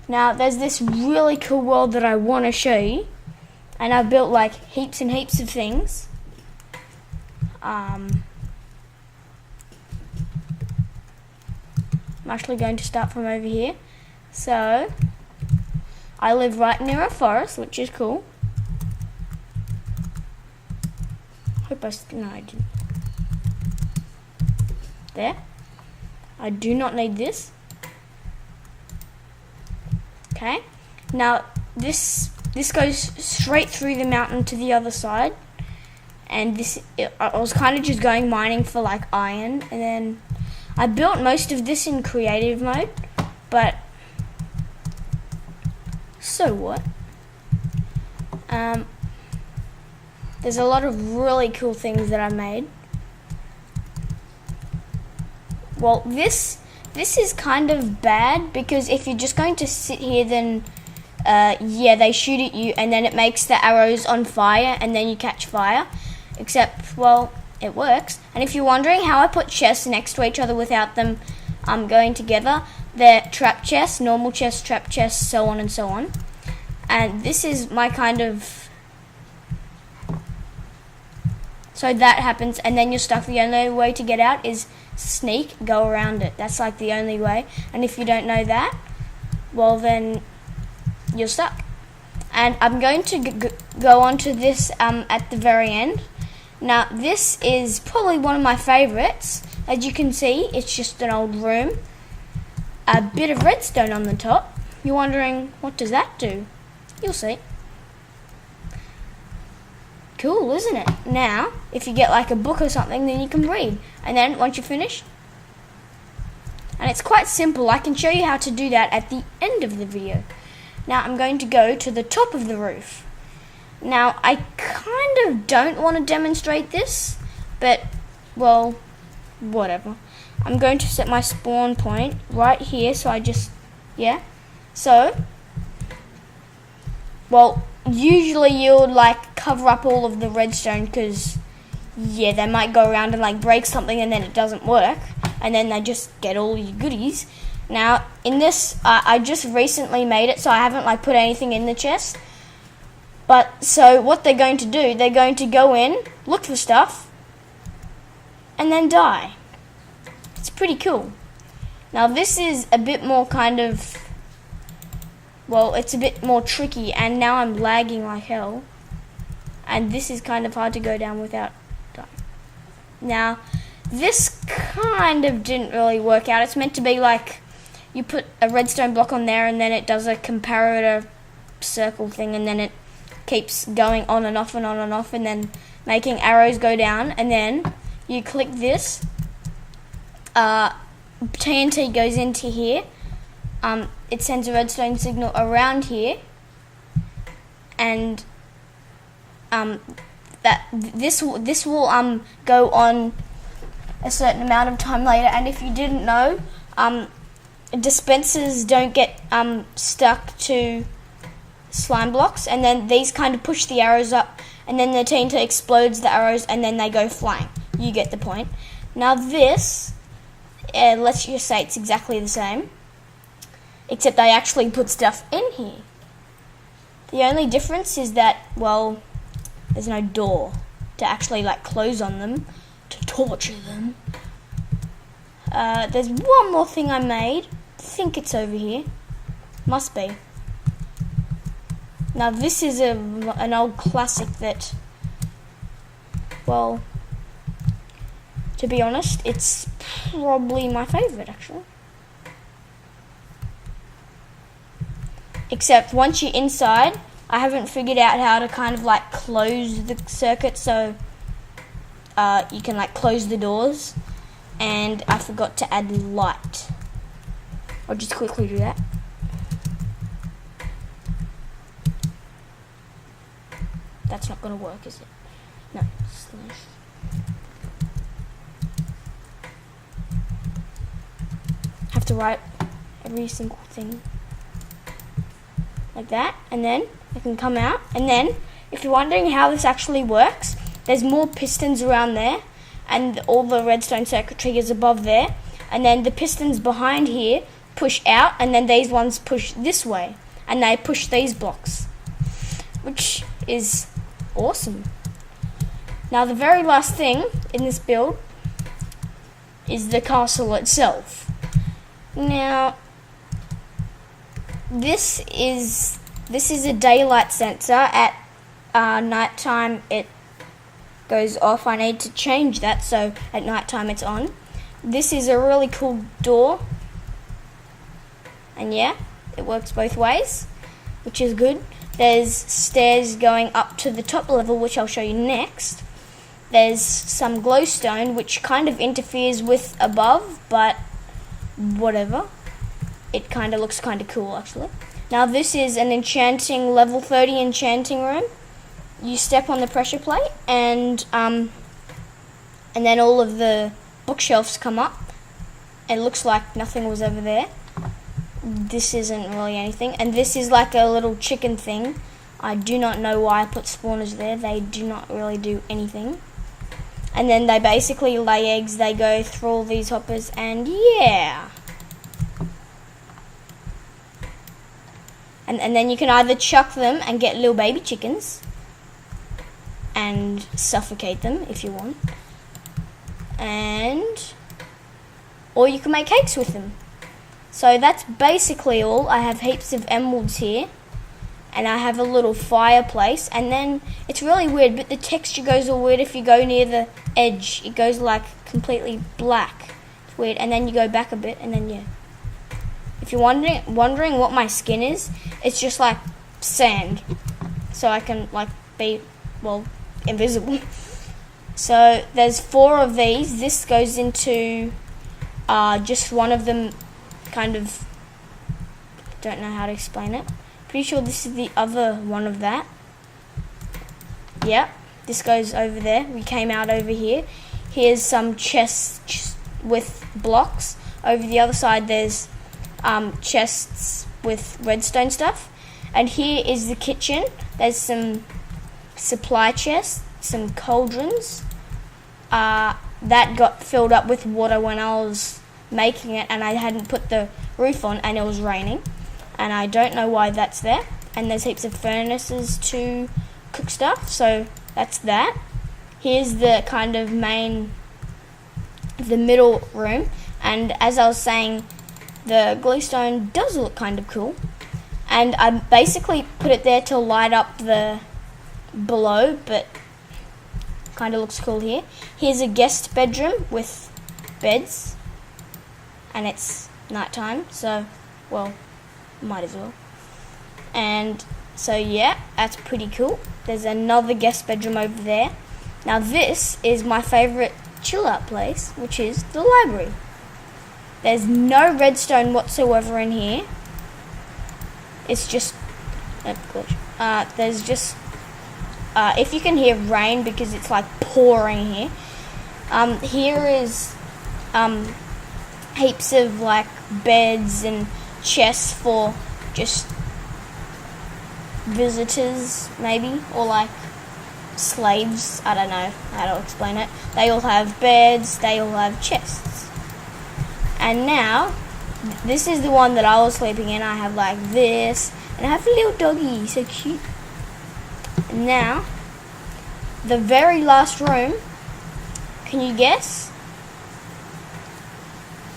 Now there's this really cool world that I want to show you, and I've built like heaps and heaps of things. I'm actually going to start from over here. So I live right near a forest, which is cool. Hope no, I didn't. There. I do not need this. Okay. Now this goes straight through the mountain to the other side, and I was kind of just going mining for like iron, and then I built most of this in creative mode, but so what? There's a lot of really cool things that I made. Well, this is kind of bad, because if you're just going to sit here, then yeah, they shoot at you and then it makes the arrows on fire and then you catch fire. Except, well, it works. And if you're wondering how I put chests next to each other without them going together, they're trap chests, normal chests, trap chests, so on and so on. And this is my kind of... So that happens, and then you're stuck. The only way to get out is sneak, go around it. That's like the only way. And if you don't know that, well then you're stuck. And I'm going to go on to this at the very end. Now this is probably one of my favorites. As you can see, it's just an old room. A bit of redstone on the top. You're wondering, what does that do? You'll see. Cool, isn't it? Now, if you get like a book or something, then you can read. And then once you're finished, and it's quite simple. I can show you how to do that at the end of the video. Now I'm going to go to the top of the roof. Now I kind of don't want to demonstrate this, but well, whatever. I'm going to set my spawn point right here, so I just, yeah. So, well, usually you would like cover up all of the redstone, because yeah, they might go around and like break something and then it doesn't work, and then they just get all your goodies. Now in this, I just recently made it, so I haven't like put anything in the chest. But so what they're going to do, they're going to go in, look for stuff, and then die. It's pretty cool. Now this is a bit more kind of, well, it's a bit more tricky, and now I'm lagging like hell. And this is kind of hard to go down without dying. Now, this kind of didn't really work out. It's meant to be like, you put a redstone block on there and then it does a comparator circle thing, and then it keeps going on and off and on and off, and then making arrows go down, and then you click this. TNT goes into here. It sends a redstone signal around here, and this will go on a certain amount of time later. And if you didn't know, dispensers don't get stuck to slime blocks, and then these kind of push the arrows up, and then the TNT explodes the arrows, and then they go flying. You get the point. Now this, let's just say it's exactly the same, except I actually put stuff in here. The only difference is that, well, there's no door to actually like close on them, to torture them. There's one more thing I made. I think it's over here. Must be. Now this is an old classic that, well, to be honest, it's probably my favourite actually. Except once you're inside, I haven't figured out how to kind of like close the circuit, so you can like close the doors, and I forgot to add light. I'll just quickly do that. That's not going to work, is it? No. Have to write every single thing like that, and then it can come out. And then, if you're wondering how this actually works, there's more pistons around there, and all the redstone circuitry is above there, and then the pistons behind here push out, and then these ones push this way, and they push these blocks, which is awesome. Now the very last thing in this build is the castle itself. Now this is a daylight sensor. At nighttime it goes off. I need to change that so at nighttime it's on. This is a really cool door, and yeah, it works both ways, which is good. There's stairs going up to the top level, which I'll show you next. There's some glowstone, which kind of interferes with above, but whatever. It kind of looks kind of cool, actually. Now this is an enchanting, level 30 enchanting room. You step on the pressure plate, and then all of the bookshelves come up. It looks like nothing was ever there. This isn't really anything. And this is like a little chicken thing. I do not know why I put spawners there. They do not really do anything. And then they basically lay eggs. They go through all these hoppers, and yeah. And then you can either chuck them and get little baby chickens and suffocate them if you want. Or you can make cakes with them. So that's basically all. I have heaps of emeralds here, and I have a little fireplace, and then it's really weird, but the texture goes all weird if you go near the edge. It goes like completely black. It's weird, and then you go back a bit, and then yeah. If you're wondering what my skin is, it's just like sand, so I can like be, well, invisible. So there's 4 of these. This goes into just one of them. Kind of don't know how to explain it. Pretty sure this is the other one of that. Yep, this goes over there. We came out over here. Here's some chests with blocks. Over the other side there's chests with redstone stuff. And here is the kitchen. There's some supply chests, some cauldrons. That got filled up with water when I was making it, and I hadn't put the roof on, and it was raining, and I don't know why that's there. And there's heaps of furnaces to cook stuff, so that's that. Here's the kind of the middle room, and as I was saying, the glowstone does look kind of cool, and I basically put it there to light up the below, but kind of looks cool here. Here's a guest bedroom with beds, and it's nighttime, so, well, might as well. And so yeah, that's pretty cool. There's another guest bedroom over there. Now this is my favorite chill out place, which is the library. There's no redstone whatsoever in here. It's just there's just if you can hear rain, because it's like pouring here. Here is heaps of like beds and chests for just visitors, maybe, or like slaves. I don't know how to explain it. They all have beds, they all have chests. And now this is the one that I was sleeping in. I have like this, and I have a little doggy, so cute. And now the very last room, can you guess?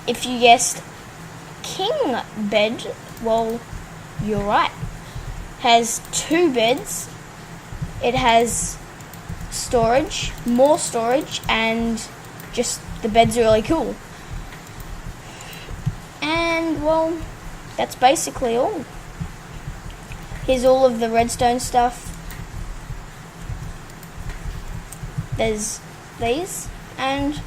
If you guessed king bed, well, you're right. Has 2 beds. It has storage, more storage, and just the beds are really cool. And, well, that's basically all. Here's all of the redstone stuff. There's these, and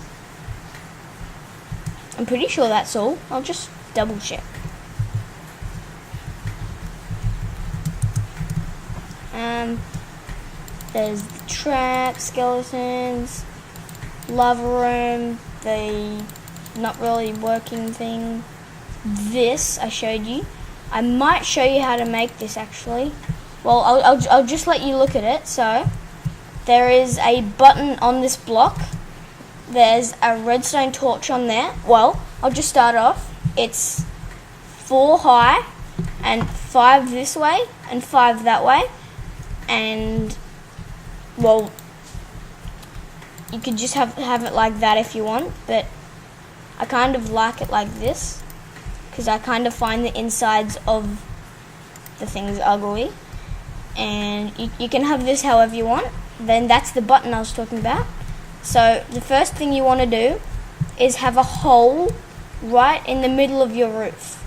I'm pretty sure that's all. I'll just double check. There's the trap, skeletons, lava room, the not really working thing. This I showed you. I might show you how to make this actually. Well, I'll just let you look at it. So there is a button on this block. There's a redstone torch on there. Well, I'll just start off. It's 4 high and 5 this way and 5 that way, and well, you could just have it like that if you want, but I kind of like it like this because I kind of find the insides of the things ugly. And you can have this however you want. Then that's the button I was talking about. So the first thing you want to do is have a hole right in the middle of your roof.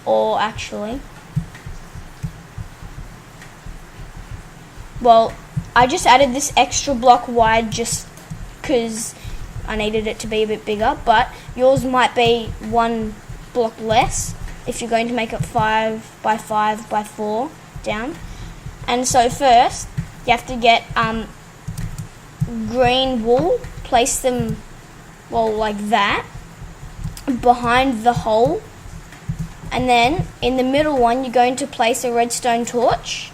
Or actually, well, I just added this extra block wide just because I needed it to be a bit bigger, but yours might be 1 block less if you're going to make it 5 by 5 by 4 down. And so first you have to get green wool, place them, well, like that, behind the hole, and then in the middle one you're going to place a redstone torch.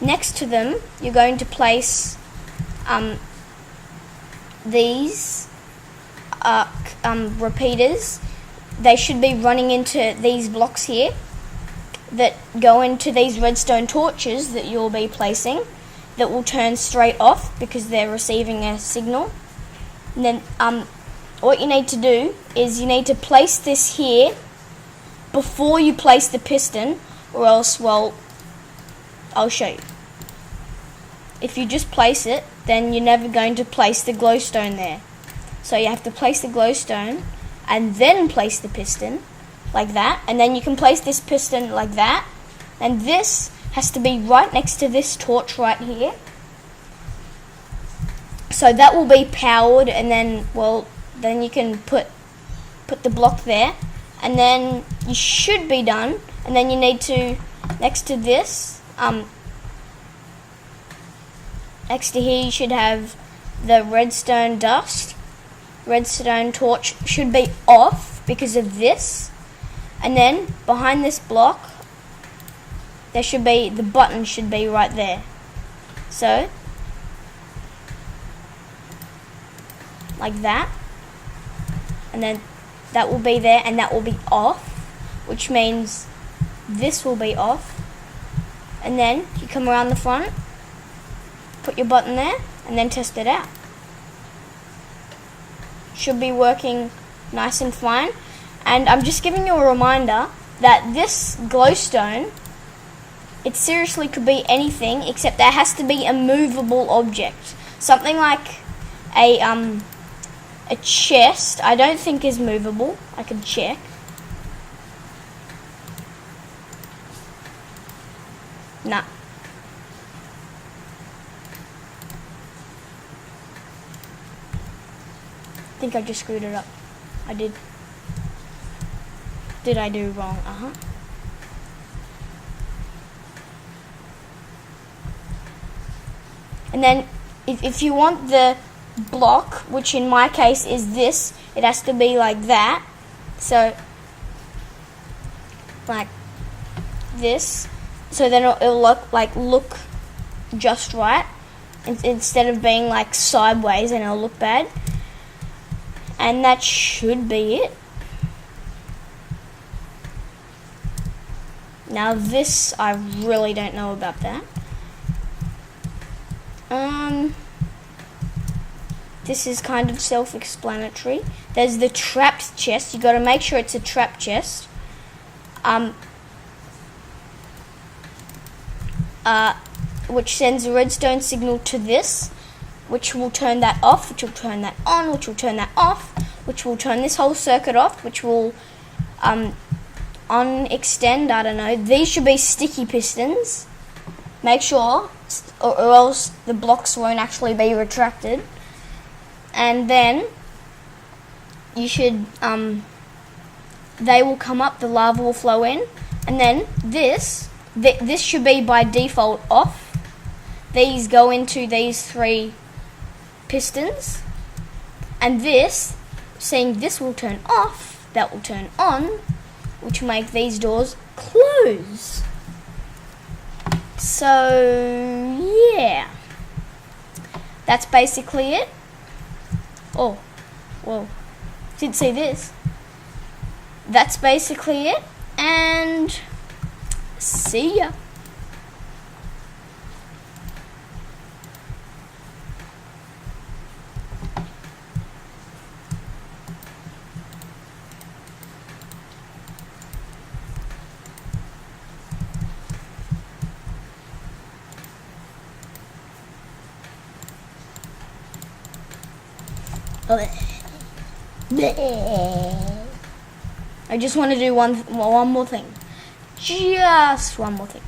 Next to them you're going to place these repeaters. They should be running into these blocks here that go into these redstone torches that you'll be placing, that will turn straight off because they're receiving a signal. And then what you need to do is you need to place this here before you place the piston, or else, well, I'll show you. If you just place it, then you're never going to place the glowstone there. So you have to place the glowstone and then place the piston like that, and then you can place this piston like that, and this has to be right next to this torch right here. So that will be powered, and then, well, then you can put the block there, and then you should be done. And then you need to, next to this, next to here you should have the redstone dust. Redstone torch should be off because of this. And then behind this block there should be, the button should be right there. So like that, and then that will be there, and that will be off, which means this will be off. And then you come around the front, put your button there, and then test it out. Should be working nice and fine. And I'm just giving you a reminder that this glowstone, it seriously could be anything, except there has to be a movable object. Something like a chest, I don't think is movable. I can check. Nah. I think I just screwed it up. I did. Did I do wrong? And then if you want the block, which in my case is this, it has to be like that. So like this. So then it'll look just right, instead of being like sideways and it'll look bad. And that should be it. Now this, I really don't know about that. This is kind of self-explanatory. There's the trapped chest. You got to make sure it's a trapped chest. Which sends a redstone signal to this, which will turn that off, which will turn that on, which will turn that off, which will turn this whole circuit off, which will on-extend, I don't know. These should be sticky pistons. Make sure, or else the blocks won't actually be retracted. And then you should, they will come up, the lava will flow in, and then this should be by default off. These go into these 3 pistons, and this, seeing this will turn off, that will turn on, which will make these doors close. So yeah, that's basically it. Oh, whoa, didn't see this. That's basically it. and see ya. I just want to do one more thing. Just one more thing.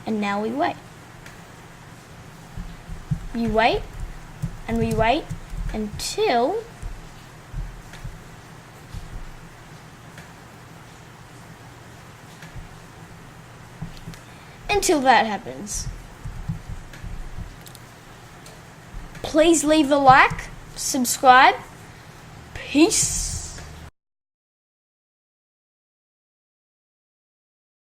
And now we wait. You wait, and we wait until that happens. Please leave a like, subscribe. Peace.